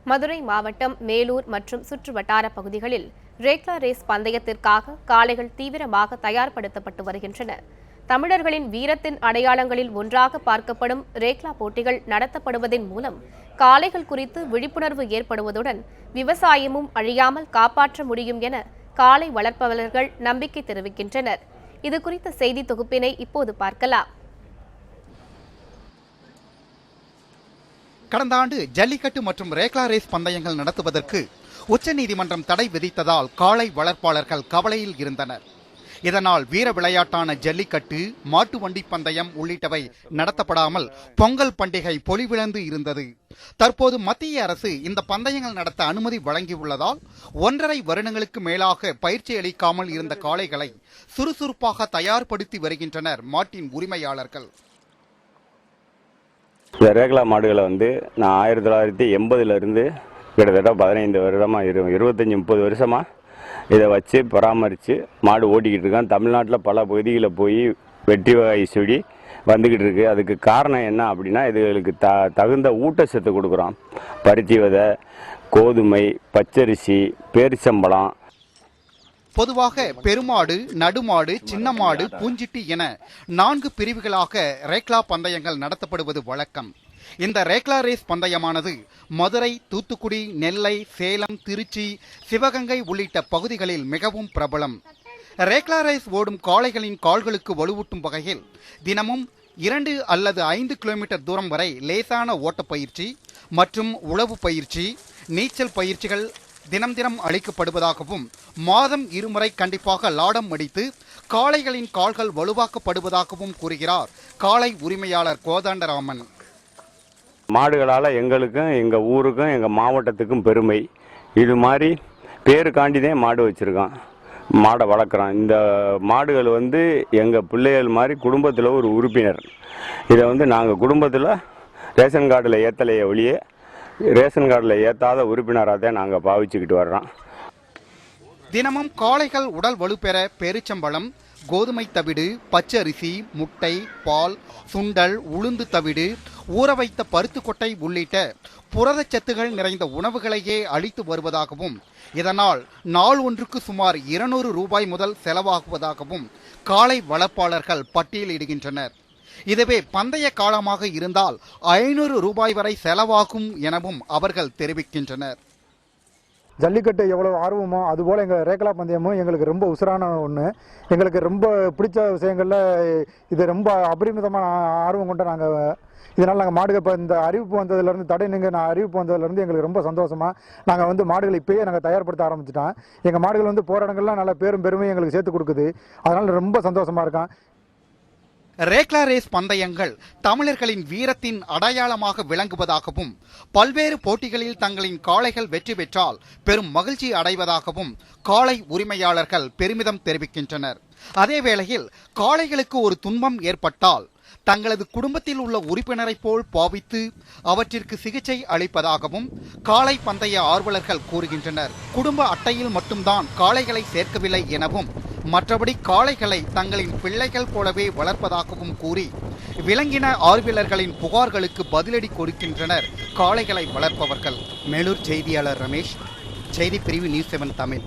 மதுரை மாவட்டம் மேலூர் மற்றும் சுற்றுவட்டார பகுதிகளில் ரேக்லா ரேஸ் பந்தயத்திற்காக காளைகள் தீவிரமாக தயார்படுத்தப்பட்டு வருகின்றன. தமிழர்களின் வீரத்தின் அடையாளங்களில் ஒன்றாக பார்க்கப்படும் ரேக்லா போட்டிகள் நடத்தப்படுவதன் மூலம் காளைகள் குறித்து விழிப்புணர்வு ஏற்படுவதுடன் விவசாயமும் அழியாமல் காப்பாற்ற முடியும் என காளை வளர்ப்பவர்கள் நம்பிக்கை தெரிவிக்கின்றனர். இது குறித்த செய்தி தொகுப்பினை இப்போது பார்க்கலாம். கடந்த ஆண்டு ஜல்லிக்கட்டு மற்றும் ரேக்லா ரேஸ் பந்தயங்கள் நடத்துவதற்கு உச்சநீதிமன்றம் தடை விதித்ததால் காளை வளர்ப்பாளர்கள் கவலையில் இருந்தனர். இதனால் வீர விளையாட்டான ஜல்லிக்கட்டு, மாட்டு வண்டி பந்தயம் உள்ளிட்டவை நடத்தப்படாமல் பொங்கல் பண்டிகை பொலிவிழந்து இருந்தது. தற்போது மத்திய அரசு இந்த பந்தயங்கள் நடத்த அனுமதி வழங்கியுள்ளதால் 1.5 வருடங்களுக்கு மேலாக பயிற்சி அளிக்காமல் இருந்த காளைகளை சுறுசுறுப்பாக தயார்படுத்தி வருகின்றனர் மாட்டின் உரிமையாளர்கள். இந்த ரேக்லா மாடுகளை நான் 1980 கிட்டத்தட்ட 15 வருடமாக 25-30 வருஷமாக இதை வச்சு பராமரித்து மாடு ஓட்டிக்கிட்டு இருக்கேன். தமிழ்நாட்டில் பல பகுதிகளில் போய் வெற்றி வகை செடி வந்துக்கிட்டு இருக்குது. அதுக்கு காரணம் என்ன அப்படின்னா, இதுகளுக்கு தகுந்த ஊட்டச்சத்து கொடுக்குறோம். பருத்தி விதை, கோதுமை, பச்சரிசி, பேரிச்சம்பழம். பொதுவாக பெருமாடு, நடுமாடு, சின்ன மாடு, பூஞ்சிட்டி என 4 பிரிவுகளாக ரேக்லா பந்தயங்கள் நடத்தப்படுவது வழக்கம். இந்த ரேக்லா ரேஸ் பந்தயமானது மதுரை, தூத்துக்குடி, நெல்லை, சேலம், திருச்சி, சிவகங்கை உள்ளிட்ட பகுதிகளில் மிகவும் பிரபலம். ரேக்லா ரேஸ் ஓடும் காளைகளின் கால்களுக்கு வலுவூட்டும் வகையில் தினமும் 2 அல்லது 5 கிலோமீட்டர் தூரம் வரை லேசான ஓட்டப்பயிற்சி மற்றும் உழவு பயிற்சி, நீச்சல் பயிற்சிகள் தினம் அளிக்கப்படுவதாகவும், மாதம் 2 முறை கண்டிப்பாக லாடம் அடித்து காளைகளின் கால்கள் வலுவாக்கப்படுவதாகவும் கூறுகிறார் காளை உரிமையாளர் கோதண்டராமன். மாடுகளால் எங்களுக்கும், எங்கள் ஊருக்கும், எங்கள் மாவட்டத்துக்கும் பெருமை. இது மாதிரி பேருக்காண்டிதான் மாடு வச்சுருக்கோம், மாடை வளர்க்குறோம். இந்த மாடுகள் எங்கள் பிள்ளைகள் மாதிரி குடும்பத்தில் ஒரு உறுப்பினர். இதை நாங்கள் குடும்பத்தில் ரேஷன் கார்டில் ஏற்றலையே ஒழிய ரேஷன் கார்டில் ஏற்றாத உறுப்பினராக தான் நாங்கள் பாவிச்சுக்கிட்டு வர்றோம். தினமும் காளைகள் உடல் வலுப்பெற பேரிச்சம்பழம், கோதுமை தவிடு, பச்சரிசி, முட்டை, பால், சுண்டல், உளுந்து தவிடு, ஊற வைத்த பருத்துக்கொட்டை உள்ளிட்ட புரதச்சத்துகள் நிறைந்த உணவுகளையே அளித்து வருவதாகவும், இதனால் நாள் ஒன்றுக்கு சுமார் 200 ரூபாய் முதல் செலவாகுவதாகவும் காளை வளர்ப்பாளர்கள் பட்டியலிடுகின்றனர். இதுவே பந்தய காலமாக இருந்தால் 500 ரூபாய் வரை செலவாகும் எனவும் அவர்கள் தெரிவிக்கின்றனர். ஜல்லிக்கட்டு எவ்வளோ ஆர்வமோ அதுபோல் எங்கள் ரேக்லா பந்தயமும் எங்களுக்கு ரொம்ப உசுரான ஒன்று. எங்களுக்கு ரொம்ப பிடிச்ச விஷயங்களில் இது ரொம்ப அபரிமிதமான ஆர்வம் கொண்ட நாங்கள். இதனால் நாங்கள் மாடுகள் இப்போ இந்த அறிவிப்பு வந்ததுலேருந்து தடை அறிவிப்பு வந்ததுலேருந்து எங்களுக்கு ரொம்ப சந்தோஷமாக நாங்கள் மாடுகள் இப்போயே நாங்கள் தயார்படுத்த ஆரம்பிச்சிட்டோம். எங்கள் மாடுகள் போகிற இடங்கள்லாம் நல்ல பேரும் பெருமையும் எங்களுக்கு சேர்த்து கொடுக்குது. அதனால் ரொம்ப சந்தோஷமாக இருக்கோம். ரேக்லா ரேஸ் பந்தயங்கள் தமிழர்களின் வீரத்தின் அடையாளமாக விளங்குவதாகவும், பல்வேறு போட்டிகளில் தங்களின் காளைகள் வெற்றி பெற்றால் பெரும் மகிழ்ச்சி அடைவதாகவும் காளை உரிமையாளர்கள் பெருமிதம் தெரிவிக்கின்றனர். அதேவேளையில் காளைகளுக்கு ஒரு துன்பம் ஏற்பட்டால் தங்களது குடும்பத்தில் உள்ள உறுப்பினரை போல் பாவித்து அவற்றிற்கு சிகிச்சை அளிப்பதாகவும் காளை பந்தய ஆர்வலர்கள் கூறுகின்றனர். குடும்ப அட்டையில் மட்டும்தான் காளைகளை சேர்க்கவில்லை எனவும், மற்றபடி காளைகளை தங்களின் பிள்ளைகள் போலவே வளர்ப்பதாகவும் கூறி விலங்கின ஆர்வலர்களின் புகார்களுக்கு பதிலடி கொடுக்கின்றனர் காளைகளை வளர்ப்பவர்கள். மேலூர் செய்தியாளர் ரமேஷ், செய்தி பிரிவு நியூஸ் 7 தமிழ்.